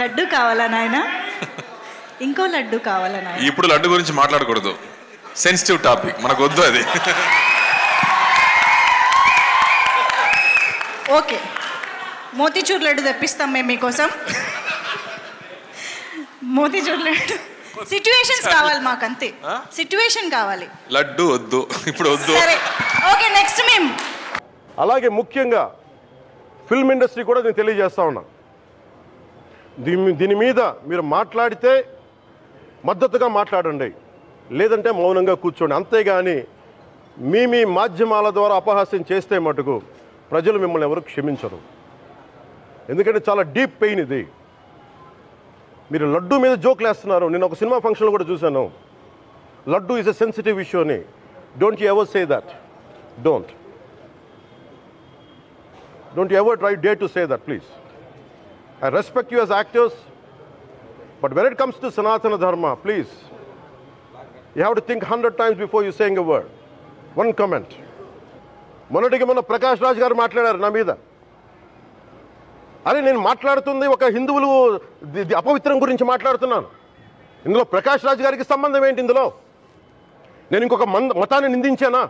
లడ్డు కావాలా నాయన? ఇంకో లడ్డు కావాలా నాయన? ఇప్పుడు లడ్డు గురించి మాట్లాడకూడదు, సెన్సిటివ్ టాపిక్, మనకు వద్దు అది. ఓకే, మోతీచూర్ లడ్డు తెప్పిస్తాం మేము మీకోసం. మోతీచూర్ లడ్డు సిచ్యువేషన్స్ కావాలి మాకు, అంతే. సిచ్యువేషన్ కావాలి, లడ్డు వద్దు ఇప్పుడు వద్దు. సరే ఓకే, నెక్స్ట్ మేము. అలాగే ముఖ్యంగా ఫిల్మ్ ఇండస్ట్రీ కూడా నేను తెలియజేస్తా ఉన్నా, దీని మీద మీరు మాట్లాడితే మద్దతుగా మాట్లాడండి, లేదంటే మౌనంగా కూర్చోండి. అంతేగాని మీ మాధ్యమాల ద్వారా అపహాస్యం చేస్తే మటుకు ప్రజలు మిమ్మల్ని ఎవరు క్షమించరు. ఎందుకంటే చాలా డీప్ పెయిన్ ఇది. మీరు లడ్డు మీద జోక్లు వేస్తున్నారు. నేను ఒక సినిమా ఫంక్షన్లో కూడా చూశాను, laddu is a sensitive issue అని. Don't you ever say that. Don't you ever try dare to say that, please. I respect you as actors, but when it comes to Sanatana Dharma, please, you have to think 100 times before you saying a word. One comment. మొన్నటికి మొన్న ప్రకాష్ రాజ్ గారు మాట్లాడారు నా మీద. అరే నేను మాట్లాడుతుంది ఒక హిందువులు అపవిత్రం గురించి మాట్లాడుతున్నాను. ఇందులో ప్రకాష్ రాజ్ గారికి సంబంధం ఏంటి? ఇందులో నేను ఇంకొక మతాన్ని నిందించానా?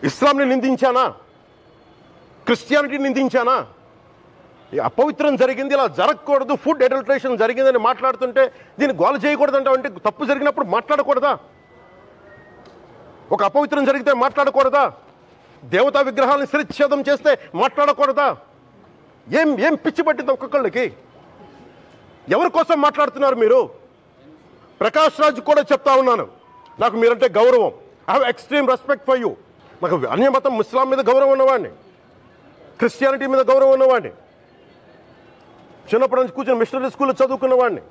ఇస్లాంని నిందించానా? క్రిస్టియానిటీని నిందించానా? అపవిత్రం జరిగింది, ఇలా జరగకూడదు, ఫుడ్ అడల్టరేషన్ జరిగిందని మాట్లాడుతుంటే దీన్ని గోల చేయకూడదంటే, అంటే తప్పు జరిగినప్పుడు మాట్లాడకూడదా? ఒక అపవిత్రం జరిగితే మాట్లాడకూడదా? దేవతా విగ్రహాలను శిరచ్ఛేదం చేస్తే మాట్లాడకూడదా? ఏం పిచ్చి పట్టింది ఒక్కొక్కళ్ళకి? ఎవరి కోసం మాట్లాడుతున్నారు మీరు? ప్రకాష్ రాజ్ కూడా చెప్తా ఉన్నాను, నాకు మీరంటే గౌరవం. I have extreme respect for you. నాకు అన్య మతం ముస్లాం మీద గౌరవం ఉన్నవాడిని, క్రిస్టియానిటీ మీద గౌరవం ఉన్నవాడిని, చిన్నప్పటి నుంచి కూర్చొని మిషనరీ స్కూల్లో చదువుకున్నవాడిని.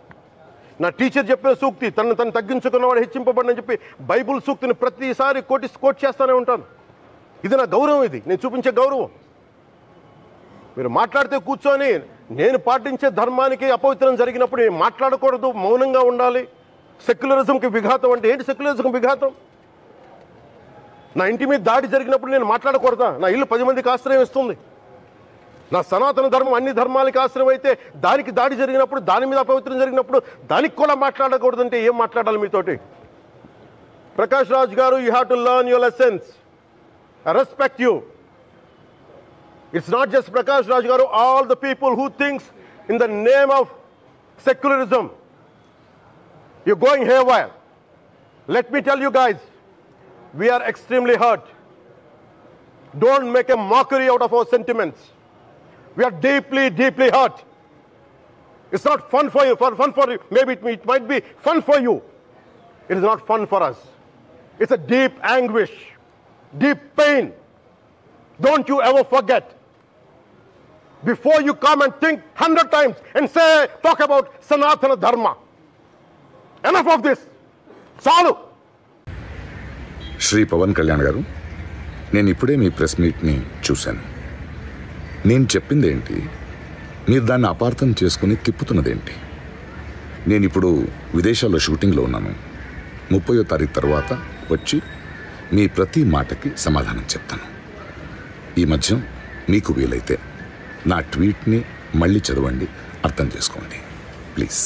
నా టీచర్ చెప్పిన సూక్తి, తను తగ్గించుకున్నవాడు హెచ్చింపబడిని చెప్పి బైబుల్ సూక్తిని ప్రతిసారి కోట్ చేస్తూనే ఉంటాను. ఇది నా గౌరవం, ఇది నేను చూపించే గౌరవం. మీరు మాట్లాడితే కూర్చొని నేను పాటించే ధర్మానికి అపవిత్రం జరిగినప్పుడు నేను మాట్లాడకూడదు, మౌనంగా ఉండాలి. సెక్యులరిజంకి విఘాతం అంటే ఏంటి? సెక్యులరిజంకి విఘాతం నా ఇంటి మీద దాడి జరిగినప్పుడు నేను మాట్లాడకూడదా? నా ఇల్లు 10 మందికి ఆశ్రయం ఇస్తుంది. నా సనాతన ధర్మం అన్ని ధర్మాలకి ఆశ్రయం అయితే దానికి దాడి జరిగినప్పుడు, దాని మీద అపవిత్రం జరిగినప్పుడు దానికి కూడా మాట్లాడకూడదంటే ఏం మాట్లాడాలి మీతోటి? Prakash Raj garu, you have to learn your lessons. I respect you. It's not just Prakash Raj garu, all the people who thinks in the name of secularism you going haywire. Let me tell you guys, we are extremely hurt. Don't make a mockery out of our sentiments. We are deeply, deeply hurt. It's not fun for you. Maybe it might be fun for you. It is not fun for us. It's a deep anguish, deep pain. Don't you ever forget. Before you come and think 100 times and talk about Sanatana Dharma. Enough of this. Salu. Shri Pawan Kalyan గారు, నేను ఇప్పుడే మీ press మీట్ని చూశాను. నేను చెప్పిందేంటి, మీరు దాన్ని అపార్థం చేసుకుని తిప్పుతున్నదేంటి? నేను ఇప్పుడు విదేశాల్లో షూటింగ్లో ఉన్నాను. 30వ తారీఖు తర్వాత వచ్చి మీ ప్రతి మాటకి సమాధానం చెప్తాను. ఈ మధ్య మీకు వీలైతే నా ట్వీట్ని మళ్ళీ చదవండి, అర్థం చేసుకోండి ప్లీజ్.